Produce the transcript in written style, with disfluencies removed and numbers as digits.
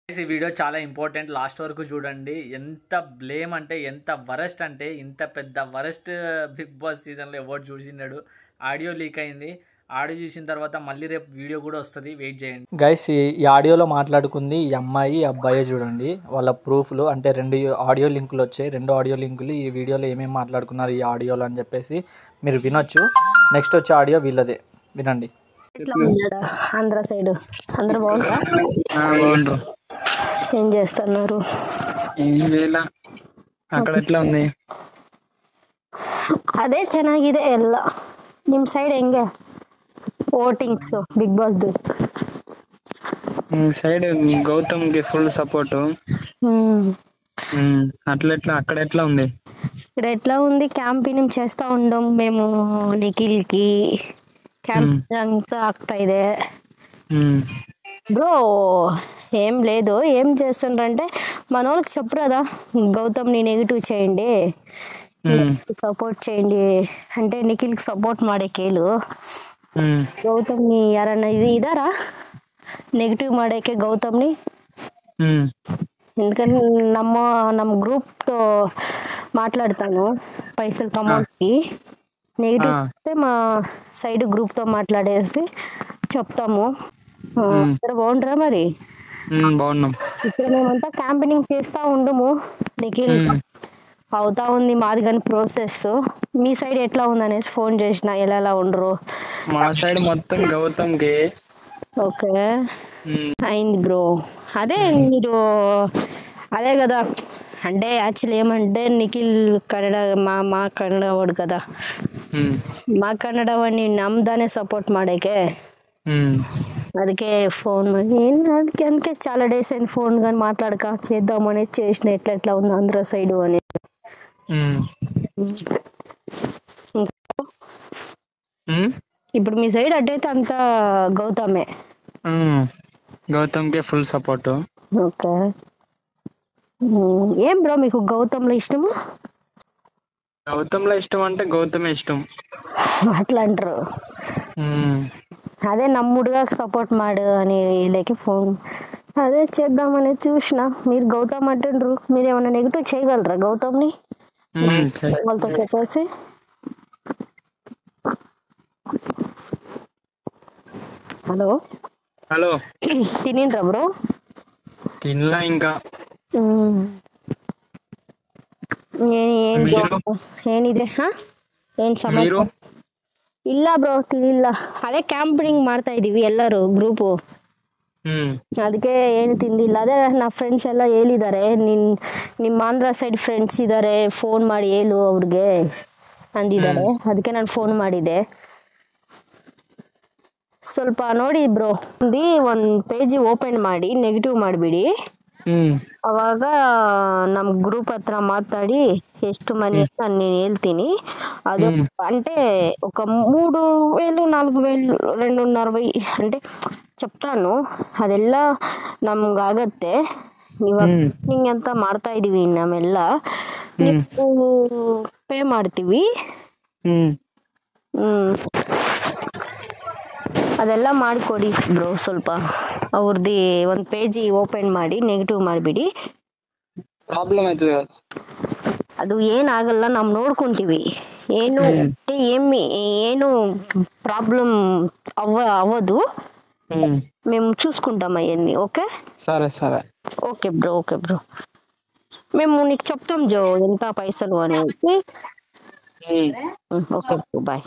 ఈ వీడియో చాలా important, last వరకు చూడండి. ఎంత బ్లేమ్ అంటే ఎంత వరస్ట్ అంటే ఇంత పెద్ద వరస్ట్ బిగ్ బాస్ సీజన్లో ఎవరు చూసినాడు. ఆడియో లీక్ అయింది. ఆడియో చూసిన తర్వాత మళ్ళీ రేపు వీడియో కూడా వస్తుంది, వెయిట్ చేయండి గైస్. ఈ ఆడియోలో మాట్లాడుకుంది ఈ అమ్మాయి అబ్బాయి చూడండి. వాళ్ళ ప్రూఫ్లు అంటే 2 ఆడియో లింకులు వచ్చాయి. 2 ఆడియో లింకులు ఈ వీడియోలో ఏమేమి మాట్లాడుకున్నారు ఈ ఆడియోలో అని చెప్పేసి మీరు వినొచ్చు. నెక్స్ట్ వచ్చే ఆడియో వీళ్ళదే, వినండి. ఆంధ్ర సైడ్ అందరూ బాగుంటారా? ఏం చేస్తున్నారు? ಅక్కడ ಎಟ್ಲ ఉంది? ಅದೇ ಚೆನ್ನಾಗಿದೆ ಎಲ್ಲ. ನಿಮ್ ಸೈಡ್ ಹೆಂಗೆ ವೋಟಿಂಗ್ಸ್ ಬಿಗ್ ಬಾಸ್ సైడ్ గౌతమ్కి ఫుల్ సపోర్ట్. అట్లా అక్కడ ఎట్లా ఉంది? ఇక్కడ ఎట్లా ఉంది, క్యాంపెయినింగ్ చేస్తా ఉండం మేము. నిఖిల్ కి క్యాంపెయిన్ అంతా ಆಗ್ತಾ ಇದೆ బ్రో. ఏం లేదు, ఏం చేస్తుండ్రంటే మన వాళ్ళకి చెప్పరు కదా, గౌతమ్ ని నెగిటివ్ చేయండి, సపోర్ట్ చేయండి అంటే నిఖిల్ కి ಸಪೋರ್ಟ್ ಮಾಡಿ ಕೇಳು. ಗೌತಮ್ ನಿ ಯಾರನ್ನ ಇದಾರಾ ನೆಗೆಟಿವ್ ಮಾಡಕ್ಕೆ ಗೌತಮ್ ని? ఎందుకంటే ನಮ್ಮ గ్రూప్ తో మాట్లాడతాను పైసలు కమౌంట్కి. నెగిటివ్ అయితే మా సైడ్ గ్రూప్ తో మాట్లాడేసి చెప్తాము. బాగుంటారా మరి? బాగున్నాం. ఇక్కడ మేమంతా క్యాంపెయినింగ్ చేస్తా ఉండము. నిఖిల్ అవుతా ఉంది మాది కానీ ప్రాసెస్. మీ సైడ్ ఎట్లా ఉందనేసి ఫోన్ చేసిన, ఎలా ఉండరు? మా సైడ్ మొత్తం గౌతమ్కి. ఓకే అయింది బ్రో. అదే మీరు అదే కదా అంటే యాక్చువల్లీ ఏమంటే నిఖిల్ కన్నడ మా కನ್ನಡ వాడు కదా, మా ಕನ್ನಡ ವಾడిని ನಮ್ದಾನೆ ಸಪೋರ್ಟ್ ಮಾಡಕ್ಕೆ. ಅದಕ್ಕೆ ఫోన్ అందుకే చాలా డేస్ అయింది ఫోన్ కానీ మాట్లాడక, చేద్దాం అనేది చేసిన. ఎట్లా ఉంది ఆంధ్ర సైడ్ అనేది. ఇప్పుడు మీ సైడ్ అడ్డైతే అంతా గౌతమే. గౌతమ్కి ఫుల్ సపోర్ట్. ఓకే. ఏం బ్రో మీకు గౌతమ్లో ఇష్టము? గౌతమ్లో ఇష్టం అంటే గౌతమే ఇష్టం. అట్లా అంటారు. అదే నమ్ముడుగా సపోర్ట్ మాడు అని వీళ్ళకి ఫోన్ అదే చేద్దామని చూసిన. మీరు గౌతమ్ అంటుండ్రు, మీరు ఏమైనా నెగిటివ్ చేయగలరా గౌతమ్ని వాళ్ళతో చెప్పేసి? హలో హలో, తినిండ్రా బ్రో? తినలా ఇంకా. ಏನಿದೆ ಏನ್ ಸಮಾಚಾರ? ಇಲ್ಲ ಬ್ರೋ ತಿನ್ನಿಲ್ಲ. ಅದೇ ಕ್ಯಾಂಪೇನಿಂಗ್ ಮಾಡ್ತಾ ಇದೀವಿ ಎಲ್ಲರೂ ಗ್ರೂಪು, ಅದಕ್ಕೆ ಏನು ತಿಂದಿಲ್ಲ. ಅದೇ ನಾ ಫ್ರೆಂಡ್ಸ್ ಎಲ್ಲ ಹೇಳಿದ್ದಾರೆ, ನಿಮ್ಮ ಆಂಧ್ರ ಸೈಡ್ ಫ್ರೆಂಡ್ಸ್ ಇದ್ದಾರೆ, ಫೋನ್ ಮಾಡಿ ಹೇಳು ಅವ್ರಿಗೆ ಅಂದಿದ್ದಾರೆ. ಅದಕ್ಕೆ ನಾನು ಫೋನ್ ಮಾಡಿದೆ. ಸ್ವಲ್ಪ ನೋಡಿ ಬ್ರೋ, ಒಂದು ಪೇಜ್ ಓಪನ್ ಮಾಡಿ ನೆಗೆಟಿವ್ ಮಾಡಿಬಿಡಿ. ಅವಾಗ ನಮ್ ಗ್ರೂಪ್ ಹತ್ರ ಮಾತಾಡಿ ಎಷ್ಟು ಮನಿ ಅಂತ నేను ಹೇಳ್ತೀನಿ. ಅದು అంటే ఒక 3000 4000 250 అంటే చెప్తాను. ಅದೆಲ್ಲ ನಮ್ಗಾಗತ್ತೆ. ನಿಂಗೆ ಅಂತ ಮಾಡ್ತಾ ಇದೀವಿ ನಮ್ಮೆಲ್ಲ. ನೀವು ಪೇ ಮಾಡ್ತೀವಿ. ಅದೆಲ್ಲ ಮಾಡಿಕೊಡಿ ಬ್ರೋ. ಸ್ವಲ್ಪ ಅವ್ರದ್ದು ಒಂದು ಪೇಜ್ ಓಪನ್ ಮಾಡಿ ನೆಗೆಟಿವ್ ಮಾಡಿಬಿಡಿ. ಪ್ರಾಬ್ಲಮ್ ಆಯ್ತದೆ. ಅದು ಏನಾಗಲ್ಲ, ನಾವು ನೋಡ್ಕೊಂತೀವಿ. ಏನು ప్రాబ్లం అవ్వదు. మేము చూసుకుంటాం అవన్నీ. ఓకే సరే. Okay bro. మేము నీకు చెప్తాం జో ఎంత పైసలు అనేసి. Okay bye.